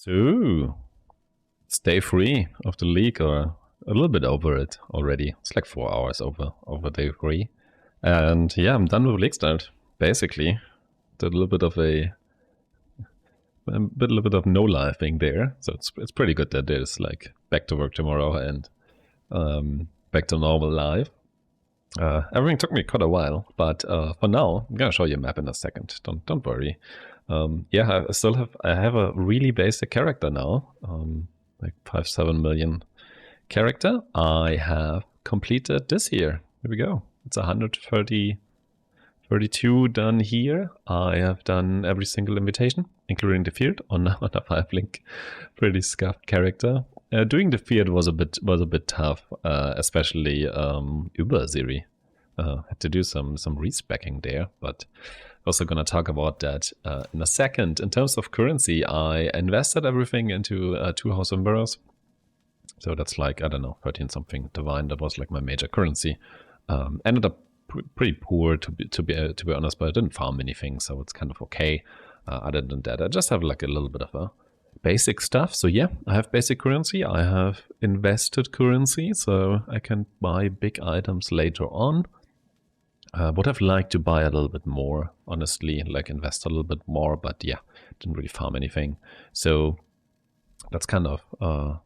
So, it's day 3 of the league, or a little bit over it already. It's like 4 hours over day 3. And yeah, I'm done with league start, basically. Did a little bit of no-lifing there. So it's pretty good that there's like back to work tomorrow and back to normal life. Everything took me quite a while, but for now, I'm gonna show you a map in a second. Don't worry. Yeah, I have a really basic character now, like 5-7 million character. I have completed this here. Here we go. It's 132 done here. I have done every single invitation, including the field on a 5-link, pretty scuffed character. Doing the field was a bit tough, especially Überserie. Had to do some respecking there, but also gonna talk about that in a second. In terms of currency, I invested everything into 2 house emperors. So that's like, I don't know, 13 something divine. That was like my major currency. Ended up pretty poor to be honest, but I didn't farm anything, so it's kind of okay. Other than that, I just have like a little bit of a basic stuff. So yeah, I have basic currency. I have invested currency, so I can buy big items later on. Would have liked to buy a little bit more, honestly, like invest a little bit more, but yeah, didn't really farm anything. So that's kind of how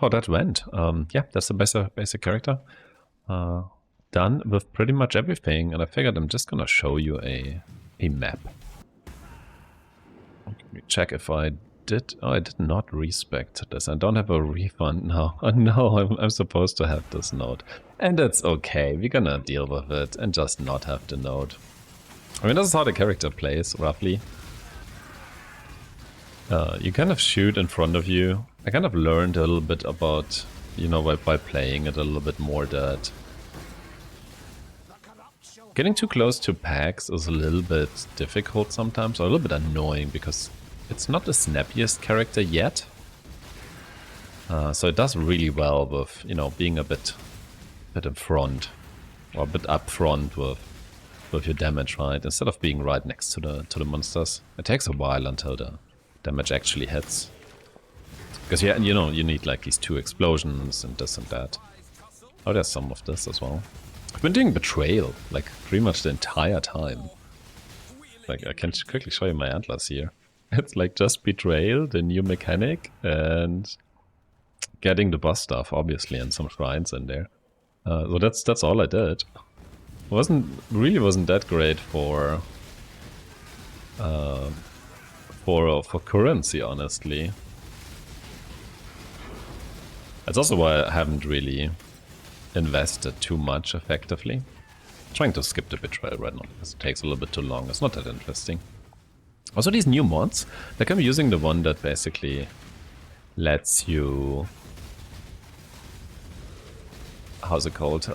that went. Yeah, that's the basic character. Done with pretty much everything, and I figured I'm just gonna show you a map. Let me check if I did. Oh, I did not respect this. I don't have a refund now. Oh no, I'm supposed to have this node. And that's okay. We're gonna deal with it and just not have the node. I mean, this is how the character plays, roughly. You kind of shoot in front of you. I kind of learned a little bit about, you know, by playing it a little bit more, that getting too close to packs is a little bit difficult sometimes, or a little bit annoying, because it's not the snappiest character yet. So it does really well with, you know, being a bit in front, or a bit up front with your damage, right? Instead of being right next to the monsters. It takes a while until the damage actually hits. Because yeah, you know, you need like these 2 explosions and this and that. Oh, there's some of this as well. I've been doing betrayal like pretty much the entire time. Like, I can quickly show you my antlers here. It's like just betrayal, the new mechanic, and getting the boss stuff, obviously, and some shrines in there. So that's all I did. Really wasn't that great for currency, honestly. That's also why I haven't really invested too much effectively. I'm trying to skip the betrayal right now because it takes a little bit too long. It's not that interesting. Also, these new mods, like I'm using the one that basically lets you, how's it called?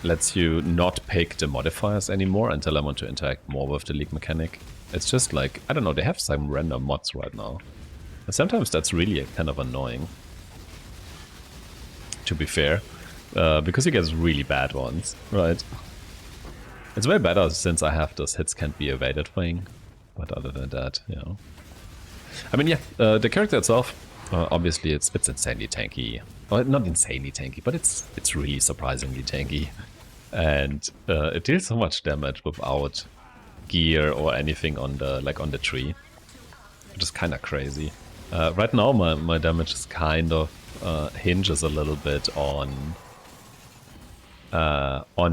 Lets you not pick the modifiers anymore until I want to interact more with the league mechanic. It's just like, I don't know, they have some random mods right now. And sometimes that's really kind of annoying, to be fair, because you get really bad ones, right? It's way better since I have this hits can't be evaded thing. But other than that, you know. I mean, yeah, the character itself, obviously it's insanely tanky. Well, not insanely tanky, but it's really surprisingly tanky. And it deals so much damage without gear or anything on the tree, which is kind of crazy. Right now, my damage is kind of hinges a little bit on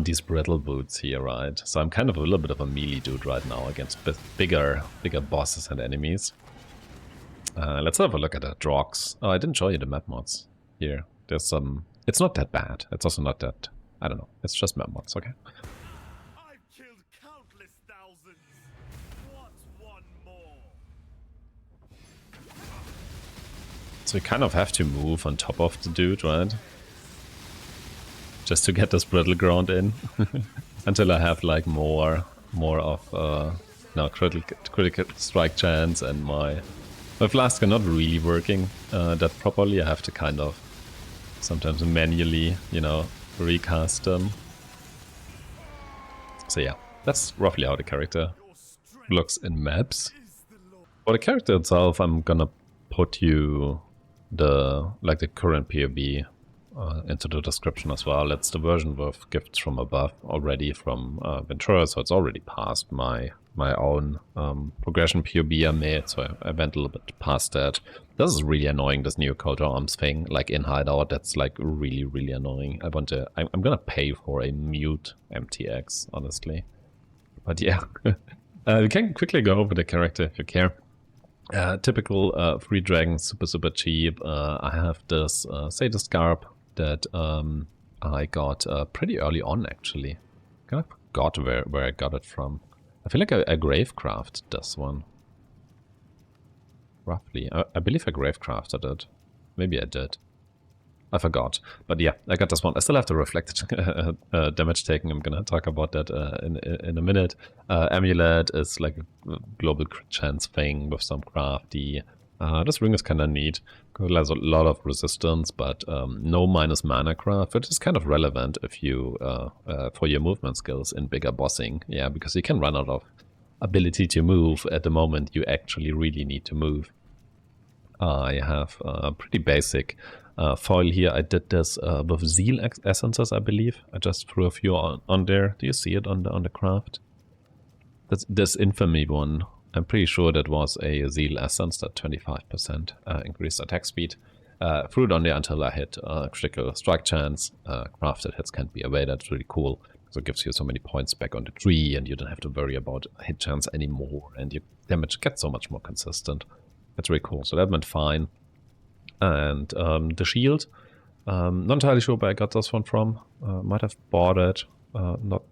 these brittle boots here, right? So I'm kind of a little bit of a melee dude right now against bigger bosses and enemies. Let's have a look at the drogs. Oh, I didn't show you the map mods here. There's some. It's not that bad. It's also not that. I don't know. It's just map mods. Okay. I've killed countless thousands. What's one more? So you kind of have to move on top of the dude, right? Just to get this brittle ground in. Until I have like more of no critical strike chance, and my flask are not really working that properly. I have to kind of sometimes manually, you know, recast them. So yeah, that's roughly how the character looks in maps. For the character itself, I'm gonna put you the current POB into the description as well. It's the version with gifts from above already from Ventura, so it's already past my own progression POB I made, so I went a little bit past that. This is really annoying, this new coat arms thing, like in hideout. That's like really, really annoying. I'm gonna pay for a mute MTX, honestly. But yeah, we can quickly go over the character if you care. Typical free dragon, super cheap. I have this Satyr Scarp that I got pretty early on, actually. Kind of forgot where I got it from. I feel like I gravecrafted this one. Roughly. I believe I gravecrafted it. Maybe I did. I forgot. But yeah, I got this one. I still have the reflected damage taken. I'm gonna talk about that in a minute. Amulet is like a global crit chance thing with some crafty. This ring is kind of neat. It has a lot of resistance, but no minus mana craft, which is kind of relevant if you for your movement skills in bigger bossing. Yeah, because you can run out of ability to move at the moment you actually really need to move. I have a pretty basic foil here. I did this with Zeal essences, I believe. I just threw a few on there. Do you see it on the craft? That's this infamy one. I'm pretty sure that was a Zeal essence, that 25% increased attack speed. Threw it on there until I hit critical strike chance. Crafted hits can't be evaded. That's really cool. So it gives you so many points back on the tree, and you don't have to worry about hit chance anymore, and your damage gets so much more consistent. That's really cool. So that went fine. And the shield, not entirely sure where I got this one from. Might have bought it. Not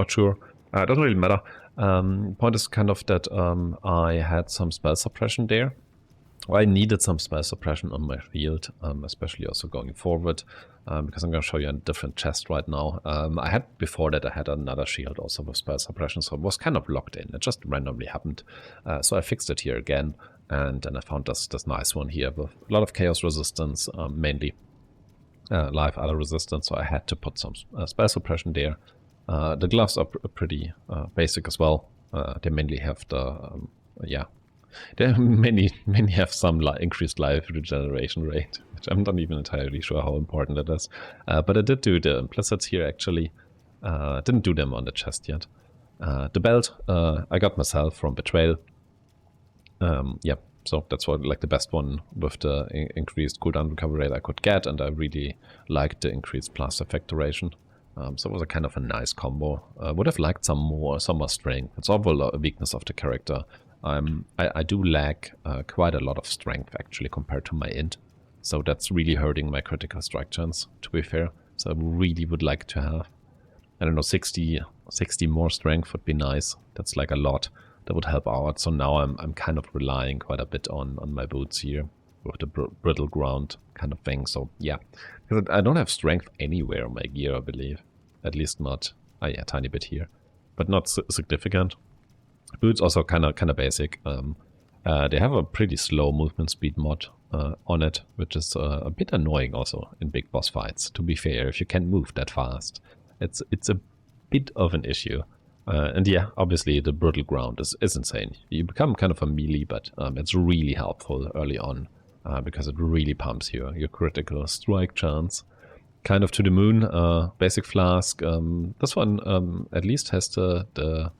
sure. It doesn't really matter. Point is kind of that I had some spell suppression there. I needed some spell suppression on my shield, especially also going forward, because I'm going to show you a different chest right now. Before that I had another shield also with spell suppression, so it was kind of locked in. It just randomly happened. So I fixed it here again, and then I found this nice one here with a lot of chaos resistance, mainly live other resistance, so I had to put some spell suppression there. The gloves are pretty basic as well. They mainly have the, they many have some increased life regeneration rate, which I'm not even entirely sure how important it is. But I did do the implicits here, actually. Didn't do them on the chest yet. The belt I got myself from Betrayal. So that's what, like, the best one with the increased cooldown recovery rate I could get, and I really liked the increased blast effect duration. So it was a kind of a nice combo. Would have liked some more strength. It's overall a weakness of the character. I do lack quite a lot of strength, actually, compared to my int. So that's really hurting my critical strike chance, to be fair. So I really would like to have, I don't know, 60 more strength would be nice. That's like a lot. That would help out. So now I'm kind of relying quite a bit on my boots here with the brittle ground kind of thing. So yeah, because I don't have strength anywhere on my gear, I believe. At least not, a tiny bit here, but not significant. Boots also kind of basic. They have a pretty slow movement speed mod on it, which is a bit annoying also in big boss fights. To be fair, if you can't move that fast, it's a bit of an issue. And yeah, obviously the brutal ground is insane. You become kind of a melee, but it's really helpful early on because it really pumps your critical strike chance. Kind of to the moon. Basic flask. This one at least has the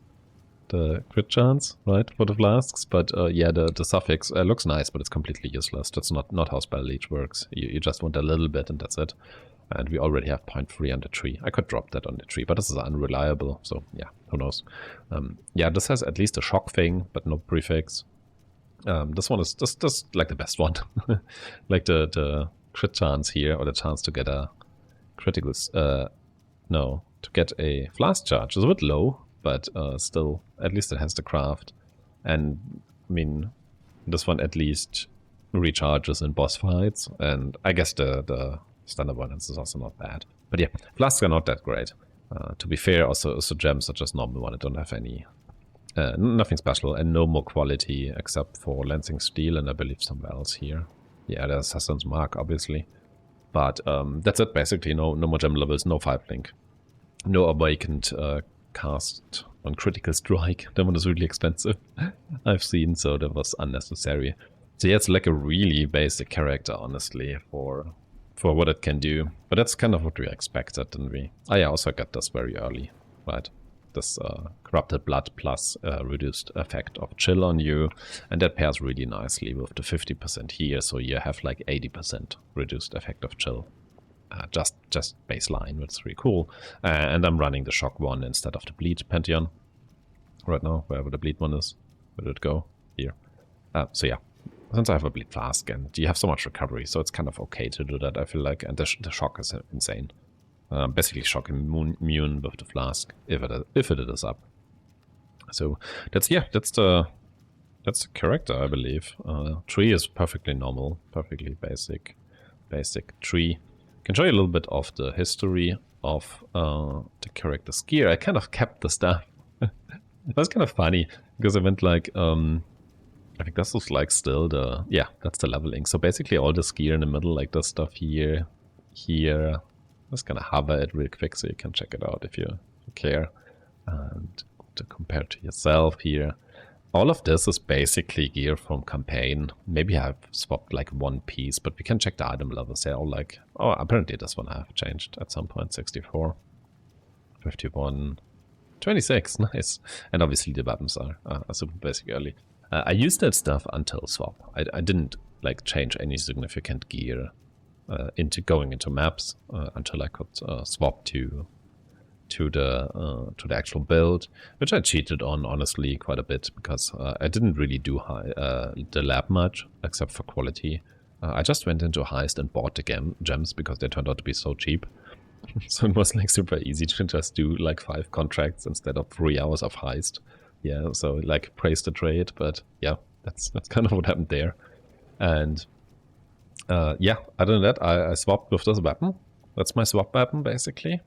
crit chance, right, for the flasks. But yeah, the suffix looks nice, but it's completely useless. That's not how spell leech works. You just want a little bit, and that's it. And we already have 0.3 on the tree. I could drop that on the tree, but this is unreliable, so yeah, who knows. Yeah, this has at least a shock thing, but no prefix. This one is just like the best one. Like the crit chance here, or the chance to get a critical, to get a flask charge is a bit low, but still, at least it has the craft. And, I mean, this one at least recharges in boss fights, and I guess the standard violence is also not bad. But yeah, flasks are not that great. To be fair, also gems are just normal one. I don't have any, nothing special, and no more quality except for Lancing Steel, and I believe somewhere else here. Yeah, there's Assassin's Mark, obviously. But that's it, basically. No more gem levels, no 5-link. No awakened cast on critical strike. That one is really expensive, I've seen, so that was unnecessary. So yeah, it's like a really basic character, honestly, for what it can do. But that's kind of what we expected, didn't we? Oh yeah, I also got this very early, right? This corrupted blood plus reduced effect of chill on you, and that pairs really nicely with the 50% here, so you have like 80% reduced effect of chill. Just baseline, which is really cool. And I'm running the shock one instead of the bleed Pantheon right now, wherever the bleed one is. Where did it go? Here. So yeah, since I have a bleed flask and you have so much recovery, so it's kind of okay to do that, I feel like. And the shock is insane. Basically shock immune with the flask if it is up. So that's the character, I believe. Tree is perfectly normal, perfectly basic tree. Can show you a little bit of the history of the character's gear. I kind of kept the stuff. That's kind of funny because I went like I think this was like still the that's the leveling. So basically all this gear in the middle, like the stuff here. I'm just gonna hover it real quick so you can check it out if you care. And to compare to yourself here. All of this is basically gear from campaign. Maybe I've swapped like one piece, but we can check the item levels. They're all like, oh, apparently this one I have changed at some point. 64, 51, 26, nice. And obviously the weapons are super basic early. I used that stuff until swap. I didn't like change any significant gear into going into maps until I could swap to the actual build, which I cheated on honestly quite a bit because I didn't really do the lab much except for quality. I just went into heist and bought the gems because they turned out to be so cheap. So it was like super easy to just do like 5 contracts instead of 3 hours of heist. Yeah, so like praise the trade, but yeah, that's kind of what happened there. And yeah, other than that, I swapped with this weapon. That's my swap weapon basically.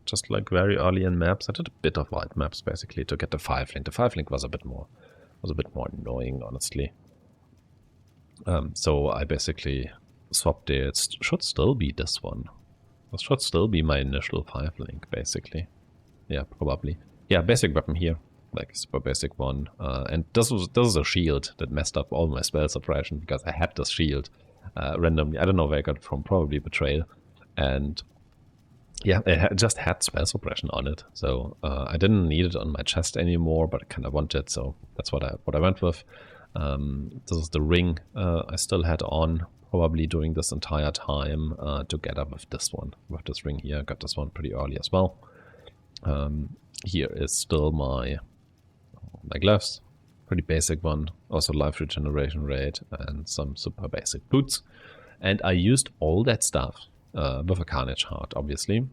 Just like very early in maps, I did a bit of white maps basically to get the 5-link. The 5-link was a bit more annoying, honestly. So I basically swapped it. It should still be this one. This should still be my initial 5-link, basically. Yeah, probably. Yeah, basic weapon here, like super basic one. And this is a shield that messed up all my spell suppression because I had this shield randomly. I don't know where I got it from, probably betrayal. And yeah, it just had spell suppression on it, so I didn't need it on my chest anymore, but I kind of wanted, so that's what I went with. This is the ring I still had on, probably during this entire time, together with this one, with this ring here. I got this one pretty early as well. Here is still my gloves, pretty basic one, also life regeneration rate, and some super basic boots. And I used all that stuff with a Carnage Heart, obviously.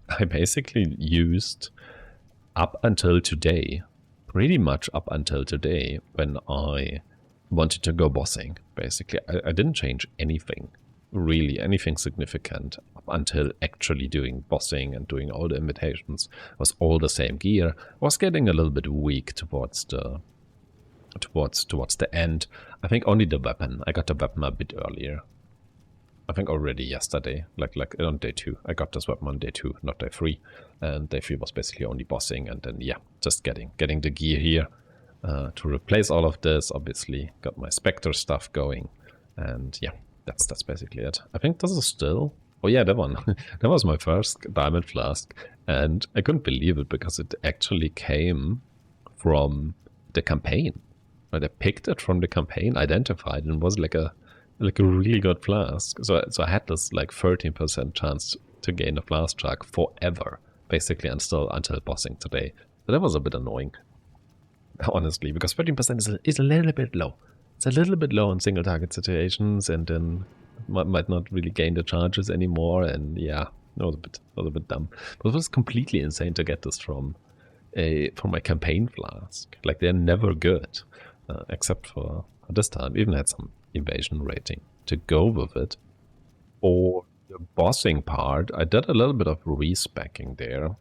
I basically used up until today, pretty much up until today, when I wanted to go bossing, basically. I didn't change anything, really, anything significant, up until actually doing bossing and doing all the invitations. It was all the same gear. I was getting a little bit weak towards the end. I think only the weapon. I got the weapon a bit earlier. I think already yesterday, like on day 2. I got this weapon on day 2, not day 3. And day 3 was basically only bossing, and then yeah, just getting the gear here to replace all of this. Obviously, got my Spectre stuff going, and yeah, that's basically it. I think this is still. Oh yeah, that one. That was my first diamond flask, and I couldn't believe it because it actually came from the campaign. Right, I picked it from the campaign, identified, and was like a really good flask. So I had this like 13% chance to gain a flask track forever, basically, until bossing today. So that was a bit annoying, honestly, because 13% is a little bit low. It's a little bit low in single target situations, and then might not really gain the charges anymore. And yeah, it was a bit dumb. But it was completely insane to get this from my campaign flask. Like, they're never good, except for this time. Even had some evasion rating to go with it. For the bossing part, I did a little bit of respecking there.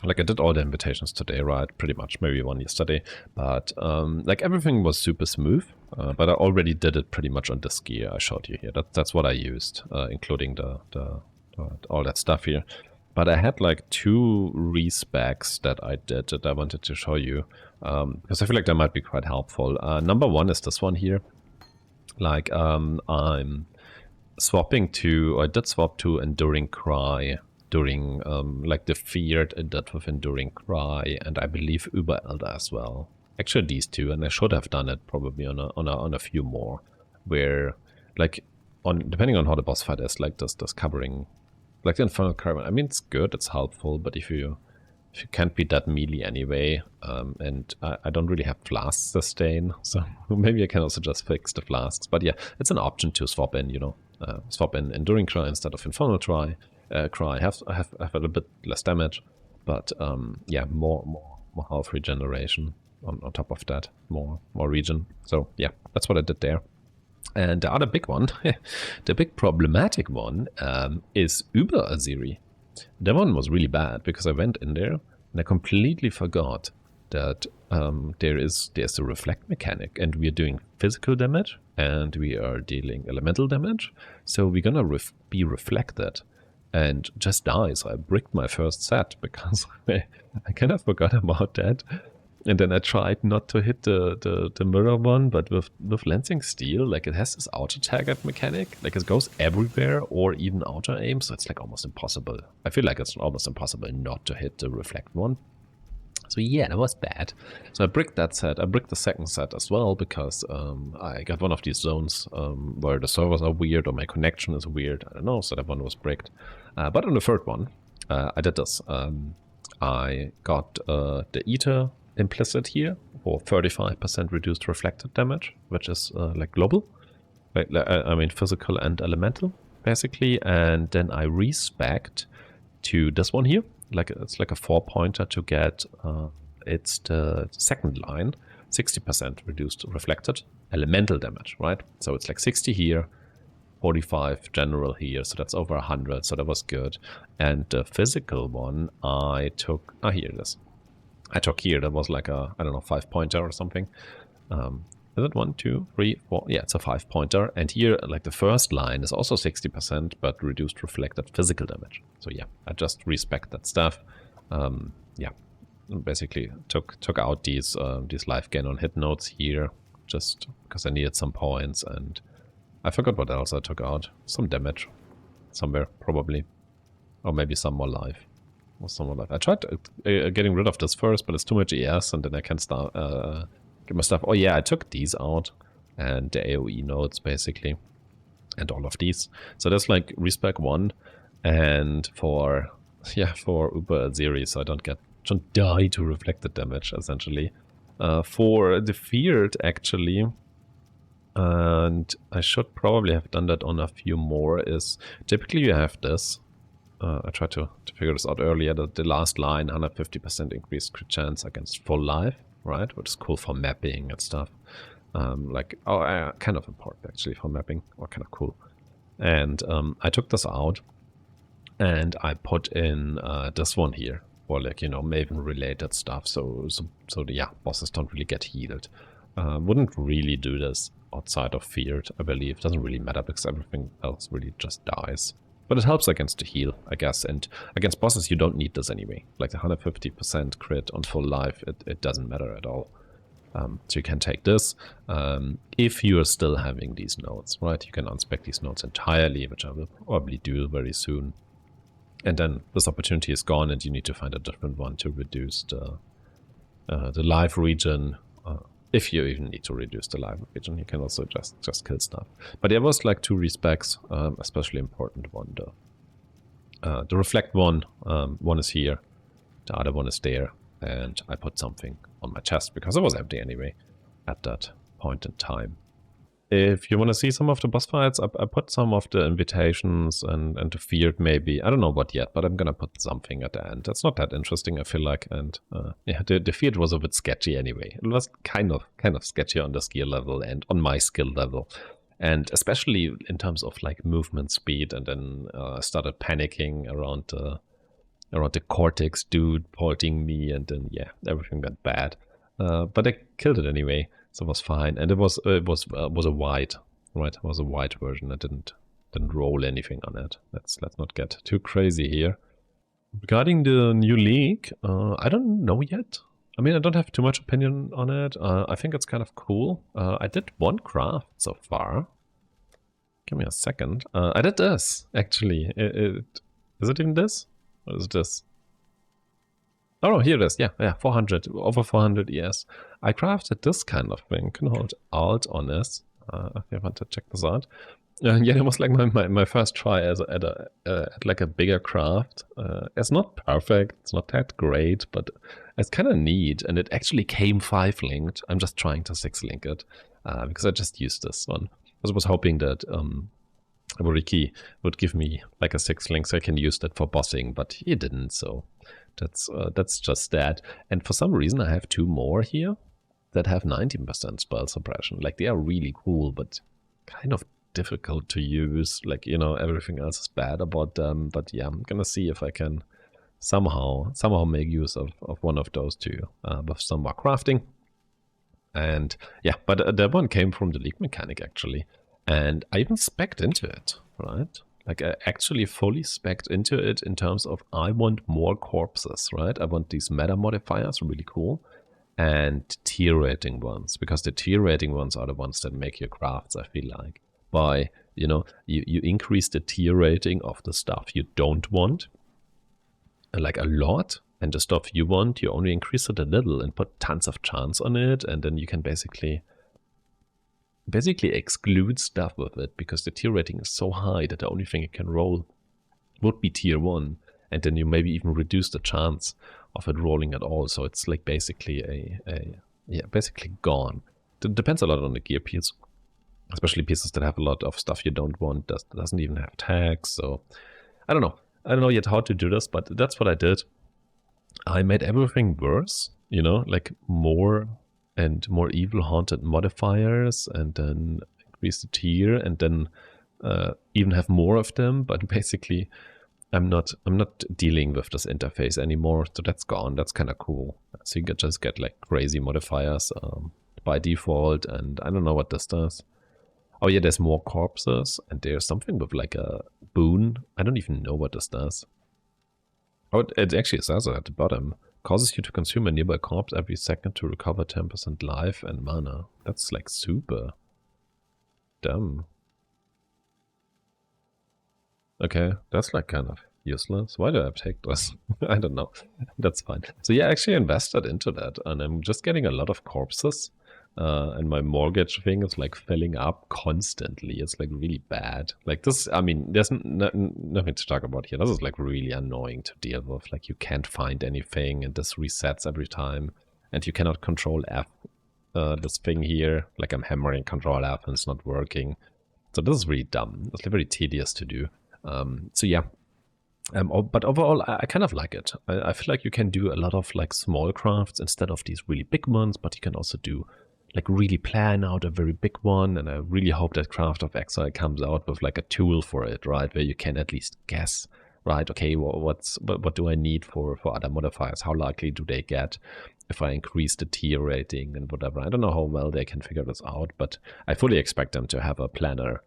Like, I did all the invitations today, right? Pretty much, maybe one yesterday. But like, everything was super smooth. But I already did it pretty much on this gear I showed you here. That's what I used, including the all that stuff here. But I had like 2 respecs that I did that I wanted to show you, because I feel like that might be quite helpful. Number 1 is this one here. Like, I'm swapping to, I did swap to Enduring Cry during, like, the Feared I did with Enduring Cry, and I believe Uber Elder as well. Actually, these two, and I should have done it probably on a few more, where, like, depending on how the boss fight is, like, this covering, like the Infernal Carbon. I mean, it's good, it's helpful, but if you can't beat that melee anyway, and I don't really have flask sustain, so maybe I can also just fix the flasks. But yeah, it's an option to swap in, you know, swap in Enduring Cry instead of Infernal Cry. Have a little bit less damage, but yeah, more health regeneration on top of that, more regen. So yeah, that's what I did there. And the other big one, the big problematic one, is Uber Aziri. That one was really bad because I went in there and I completely forgot that there's a reflect mechanic, and we are doing physical damage and we are dealing elemental damage. So we're gonna be reflected and just die. So I bricked my first set because I kind of forgot about that. And then I tried not to hit the mirror one, but with Lancing Steel, like, it has this auto target mechanic, like it goes everywhere or even auto aim, so it's like almost impossible. I feel like it's almost impossible not to hit the reflect one. So yeah, that was bad. So I bricked that set. I bricked the second set as well because I got one of these zones where the servers are weird or my connection is weird. I don't know, so that one was bricked. But on the third one, I did this. I got the Eater implicit here for 35% reduced reflected damage, which is like global, like, I mean physical and elemental basically. And then I respect to this one here, like it's like a 4-pointer to get it's the second line, 60% reduced reflected elemental damage, right? So it's like 60 here, 45 general here, so that's over 100, so that was good. And the physical one I took, here it is. I took here, that was like a, I don't know, 5-pointer or something. Is it 1, 2, 3, 4? Yeah, it's a 5-pointer. And here, like the first line is also 60%, but reduced reflected physical damage. So yeah, I just respect that stuff. Yeah, basically took out these life gain on hit notes here, just because I needed some points, and I forgot what else I took out. Some damage somewhere, probably. Or maybe some more life. I tried getting rid of this first, but it's too much ES, and then I can start get my stuff. Oh yeah, I took these out, and the AoE nodes basically, and all of these. So that's like respec 1, and for Uber Aziri, so I don't die to reflected damage essentially. For the Feared actually, and I should probably have done that on a few more. Is typically you have this. I tried to figure this out earlier, that the last line, 150% increased crit chance against full life, right? Which is cool for mapping and stuff. Kind of important actually for mapping, or kind of cool. And I took this out, and I put in this one here, for like, you know, Maven related stuff. So yeah, bosses don't really get healed. Wouldn't really do this outside of Feared, I believe. Doesn't really matter because everything else really just dies. But it helps against the heal, I guess, and against bosses you don't need this anyway. Like the 150% crit on full life, it doesn't matter at all. So you can take this. If you're still having these nodes, right? You can unspec these nodes entirely, which I will probably do very soon. And then this opportunity is gone, and you need to find a different one to reduce the life regen. If you even need to reduce the life regen, you can also just kill stuff. But there was like 2 respecs, especially important one. The reflect one is here, the other one is there, and I put something on my chest because it was empty anyway at that point in time. If you want to see some of the boss fights, I put some of the invitations and the Feared maybe. I don't know what yet, but I'm gonna put something at the end. It's not that interesting, I feel like, and yeah, the Feared was a bit sketchy anyway. It was kind of sketchy on the skill level and on my skill level, and especially in terms of like movement speed. And then I started panicking around the Cortex dude porting me, and then yeah, everything went bad. But I killed it anyway. So it was fine, and it was a white, right? It was a white version. I didn't roll anything on it. Let's not get too crazy here. Regarding the new league, I don't know yet. I mean, I don't have too much opinion on it. I think it's kind of cool. I did one craft so far. Give me a second. I did this, actually. Is it even this? Or is it this? Oh, no, here it is. Yeah, 400. Over 400 ES. I crafted this kind of thing. Can hold Alt on this. If you want to check this out. Yeah, it was like my first try at like a bigger craft. It's not perfect, it's not that great, but it's kind of neat, and it actually came 5-linked. I'm just trying to 6-link it, because I just used this one. I was hoping that Riki would give me like a 6-link so I can use that for bossing, but he didn't, so that's just that. And for some reason I have 2 more here that have 19% spell suppression. Like, they are really cool, but kind of difficult to use. Like, you know, everything else is bad about them. But yeah, I'm gonna see if I can somehow make use of one of those 2 with some more crafting. And yeah, but that one came from the League mechanic, actually. And I even spec'd into it, right? Like, I actually fully spec'd into it in terms of I want more corpses, right? I want these meta modifiers, really cool. And tier rating ones, because the tier rating ones are the ones that make your crafts, I feel like. By, you know, you increase the tier rating of the stuff you don't want, like a lot, and the stuff you want, you only increase it a little and put tons of chance on it, and then you can basically exclude stuff with it, because the tier rating is so high that the only thing it can roll would be tier 1, and then you maybe even reduce the chance of it rolling at all. So it's like basically basically gone. It depends a lot on the gear piece, especially pieces that have a lot of stuff you don't want, doesn't even have tags. So I don't know yet how to do this, but that's what I did. I made everything worse, you know, like more and more evil haunted modifiers, and then increase the tier, and then even have more of them. But basically I'm not dealing with this interface anymore, so that's gone. That's kind of cool. So you can just get like crazy modifiers by default, and I don't know what this does. Oh yeah, there's more corpses, and there's something with like a boon. I don't even know what this does. Oh, it actually says it at the bottom. Causes you to consume a nearby corpse every second to recover 10% life and mana. That's like super dumb. Okay, that's like kind of useless. Why do I take this? I don't know. That's fine. So yeah, I actually invested into that, and I'm just getting a lot of corpses. And my mortgage thing is like filling up constantly. It's like really bad. Like this, I mean, there's nothing to talk about here. This is like really annoying to deal with. Like, you can't find anything, and this resets every time, and you cannot control F this thing here. Like, I'm hammering control F and it's not working. So this is really dumb. It's like very tedious to do. So yeah. But overall, I kind of like it. I feel like you can do a lot of like small crafts instead of these really big ones, but you can also do like really plan out a very big one. And I really hope that Craft of Exile comes out with like a tool for it, right? Where you can at least guess, right? Okay, what do I need for other modifiers? How likely do they get if I increase the tier rating and whatever? I don't know how well they can figure this out, but I fully expect them to have a planner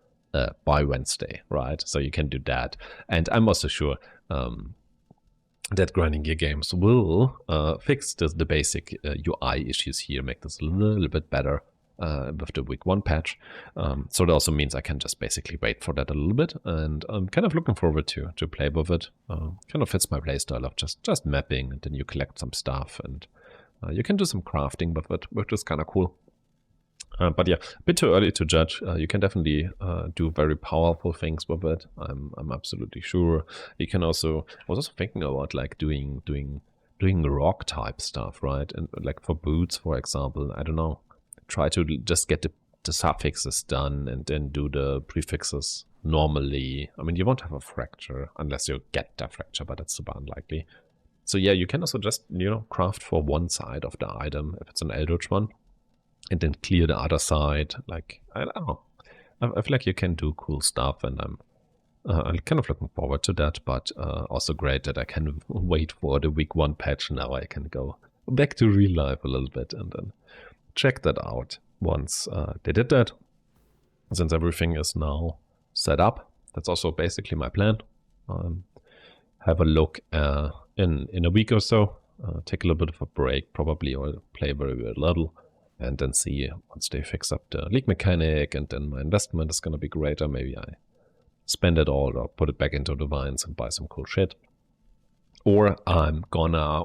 by Wednesday, right? So you can do that. And I'm also sure that Grinding Gear Games will fix the basic UI issues here, make this a little bit better with the week 1 patch. So that also means I can just basically wait for that a little bit, and I'm kind of looking forward to play with it. Kind of fits my playstyle of just mapping, and then you collect some stuff, and you can do some crafting with it, which is kind of cool. But yeah, a bit too early to judge. You can definitely do very powerful things with it. I'm absolutely sure. You can also. I was also thinking about like doing rock type stuff, right? And like for boots, for example. I don't know. Try to just get the suffixes done, and then do the prefixes normally. I mean, you won't have a fracture unless you get the fracture, but that's super unlikely. So yeah, you can also just craft for one side of the item if it's an Eldritch one, and then clear the other side. Like, I don't know. I feel like you can do cool stuff, and I'm kind of looking forward to that, but also great that I can wait for the week 1 patch. Now I can go back to real life a little bit and then check that out once they did that. Since everything is now set up, that's also basically my plan. Have a look in a week or so take a little bit of a break, probably, or play very, very little, and then see once they fix up the league mechanic, and then my investment is going to be greater. Maybe I spend it all or put it back into the vines and buy some cool shit. Or I'm gonna,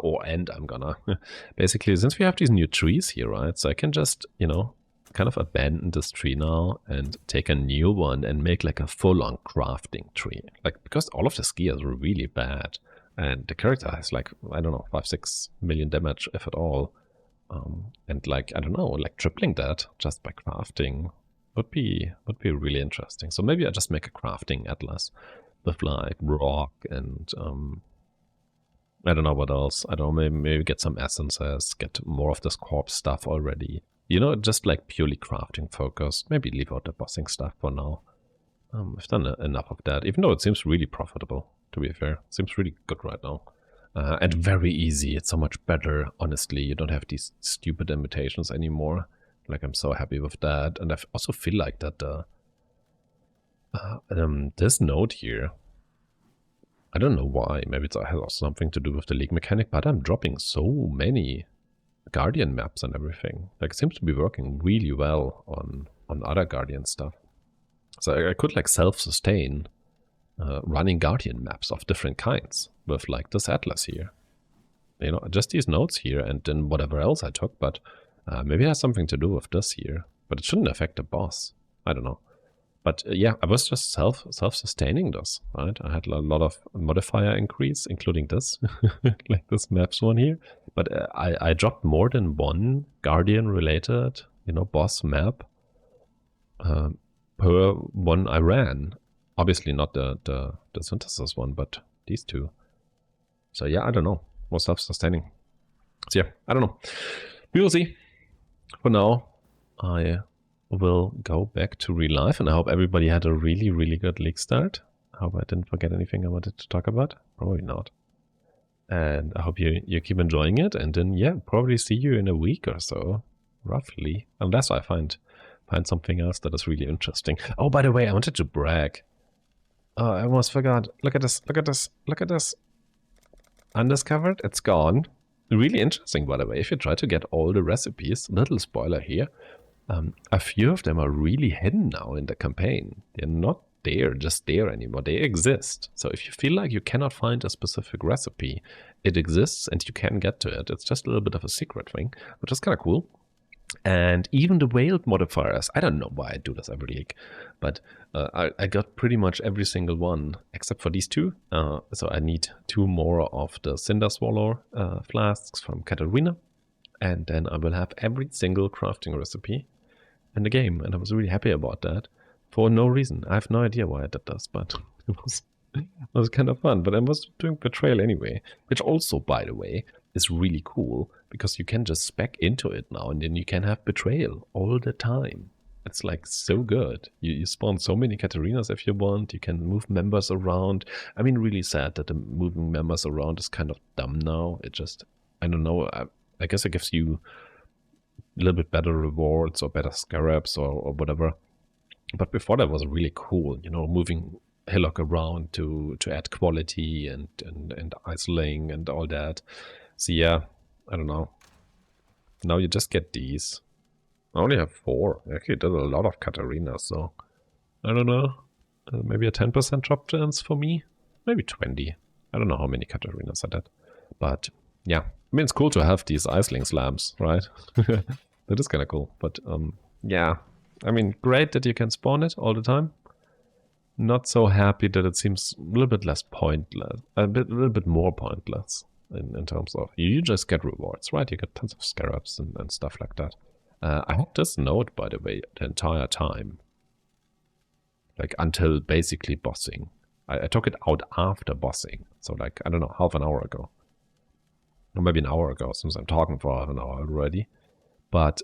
basically, since we have these new trees here, right? So I can just, you know, kind of abandon this tree now and take a new one and make like a full-on crafting tree. Like, because all of the gear is really bad. And the character has like, I don't know, 5-6 million damage, if at all. And like, I don't know, like tripling that just by crafting would be really interesting. So maybe I just make a crafting atlas with like rock and I don't know what else. I don't know, maybe get some essences, get more of this corpse stuff already. You know, just like purely crafting focused. Maybe leave out the bossing stuff for now. I've done enough of that, even though it seems really profitable, to be fair. It seems really good right now. And very easy. It's so much better, honestly. You don't have these stupid invitations anymore. Like, I'm so happy with that. And I also feel like that this node here, I don't know why. Maybe it has something to do with the league mechanic, but I'm dropping so many Guardian maps and everything. Like, it seems to be working really well on other Guardian stuff. So I could like self-sustain running Guardian maps of different kinds with like this atlas here. You know, just these nodes here and then whatever else I took, but maybe it has something to do with this here. But it shouldn't affect the boss. I don't know. But yeah, I was just self-sustaining this, right? I had a lot of modifier increase, including this, like this maps one here. But I dropped more than one Guardian-related, you know, boss map per one I ran. Obviously not the synthesis one, but these two. So yeah, I don't know. More self-sustaining. So yeah, I don't know. We will see. For now, I will go back to real life, and I hope everybody had a really, really good league start. I hope I didn't forget anything I wanted to talk about. Probably not. And I hope you keep enjoying it, and then yeah, probably see you in a week or so, roughly, unless I find something else that is really interesting. Oh, by the way, I wanted to brag. Oh, I almost forgot. Look at this, look at this, look at this. Undiscovered, it's gone. Really interesting, by the way, if you try to get all the recipes, little spoiler here, a few of them are really hidden now in the campaign. They're not there, just there anymore. They exist. So if you feel like you cannot find a specific recipe, it exists and you can get to it. It's just a little bit of a secret thing, which is kind of cool. And even the whale modifiers, I don't know why I do this every week, but I got pretty much every single one except for these two. So I need 2 more of the Cinder Swallow flasks from Katarina, and then I will have every single crafting recipe in the game. And I was really happy about that for no reason. I have no idea why I did this, but it was kind of fun. But I was doing Betrayal anyway, which also, by the way, is really cool because you can just spec into it now and then you can have Betrayal all the time. It's like so good. You spawn so many Katarinas if you want. You can move members around. I mean, really sad that the moving members around is kind of dumb now. It just, I don't know. I guess it gives you a little bit better rewards or better scarabs or whatever. But before that was really cool, you know, moving Hillock around to add quality and isolating and all that. So yeah, I don't know. Now you just get these. I only have 4. Actually, there's a lot of Katarinas, so I don't know. Maybe a 10% drop chance for me. Maybe 20. I don't know how many Katarinas are that. But yeah, I mean, it's cool to have these Iceling slams, right? That is kind of cool. But yeah, I mean, great that you can spawn it all the time. Not so happy that it seems a little bit less pointless, a little bit more pointless in terms of you just get rewards, right? You get tons of scarabs and stuff like that. I had this node, by the way, the entire time. Like, until basically bossing. I took it out after bossing. So, like, I don't know, half an hour ago. Or maybe an hour ago, since I'm talking for half an hour already. But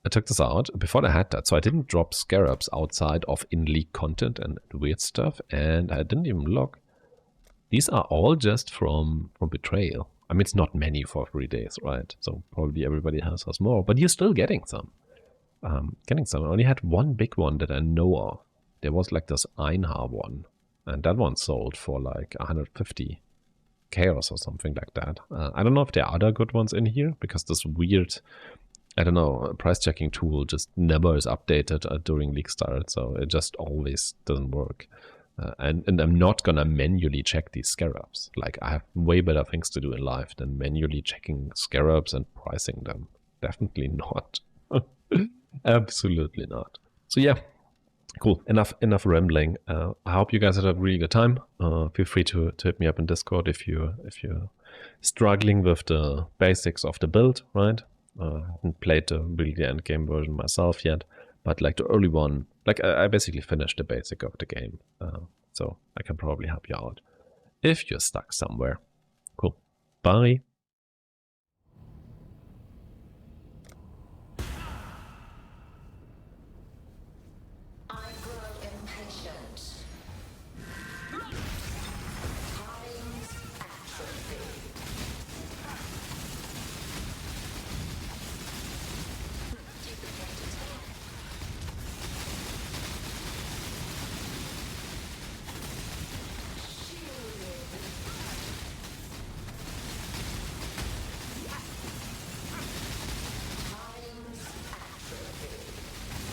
I took this out before I had that. So I didn't drop scarabs outside of in-league content and weird stuff. And I didn't even look. These are all just from Betrayal. I mean, it's not many for 3 days, right? So probably everybody has more, but you're still getting some. I only had one big one that I know of. There was like this Einhar one, and that one sold for like 150. chaos or something like that. I don't know if there are other good ones in here, because this weird, I don't know, price checking tool just never is updated during league start, so it just always doesn't work. And I'm not gonna manually check these scarabs. Like, I have way better things to do in life than manually checking scarabs and pricing them. Definitely not. Absolutely not. So yeah, cool. Enough rambling. I hope you guys had a really good time. Feel free to hit me up in Discord if you're struggling with the basics of the build, right? I haven't played the really end game version myself yet, but like the early one, like I basically finished the basic of the game, so I can probably help you out if you're stuck somewhere. Cool. Bye. I grow impatient. Time's atrophy. Duplicate attack. Shielded. Time's atrophy.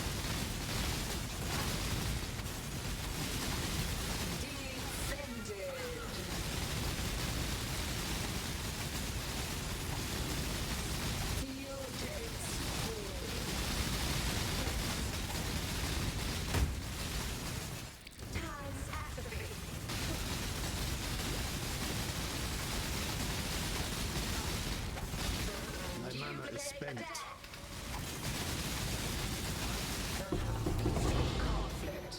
Defended. Feel gates full. Time's atrophy. My mana is spent. Conflict.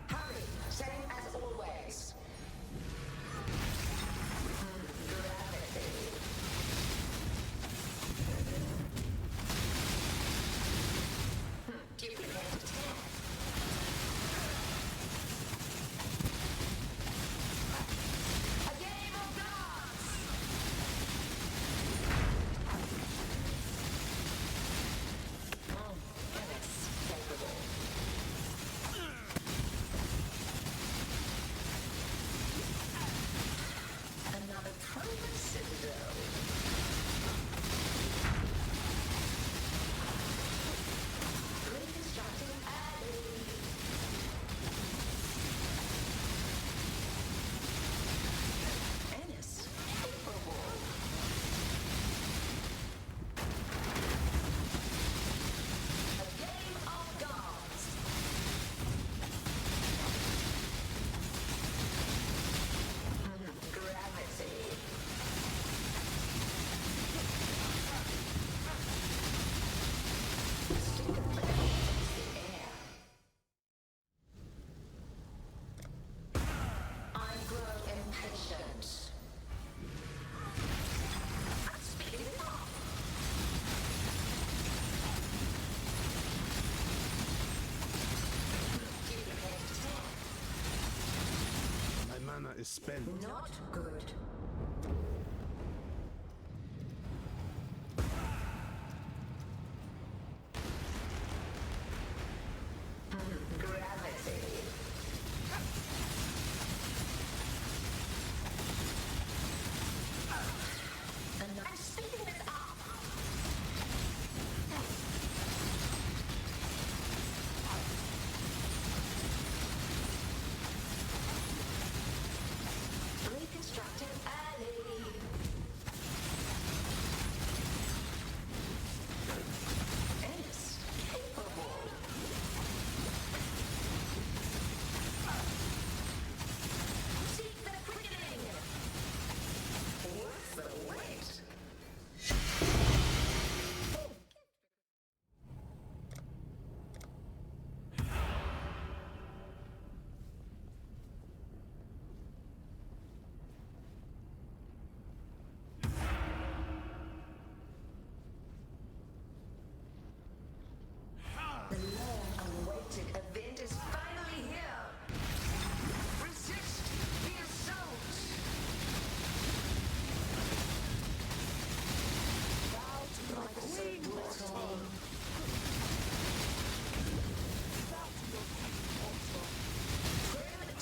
Hurry, same as always. Gravity. Duplicate attack. A game of gods. Inescapable. Another proven citadel. Reconstructing alley. Inescapable. A game of gods. Gravity. Stick of flames the air. I grow impatient. I'm speeding it up. Duplicate attack. My mana is spent. Not good. Gravity. I'm speeding it up. Reconstructing alley. Inescapable. Seek the quickening. Worth the wait. The long-awaited event is finally here. Resist the assault. Bow to my queen, mortal. Prune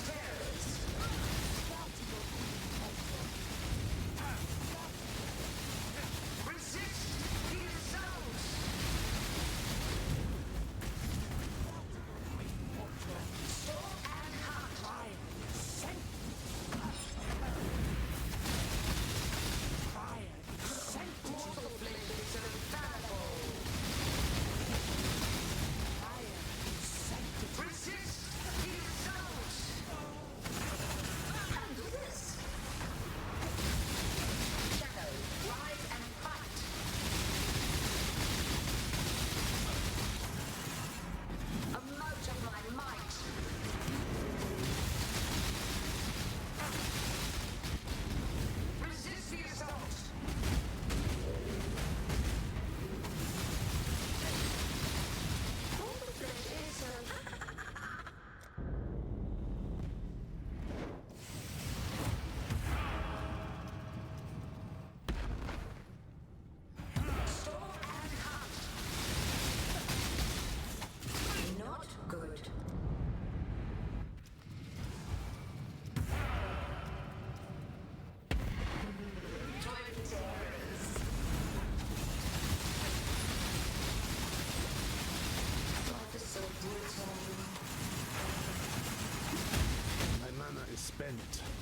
spent.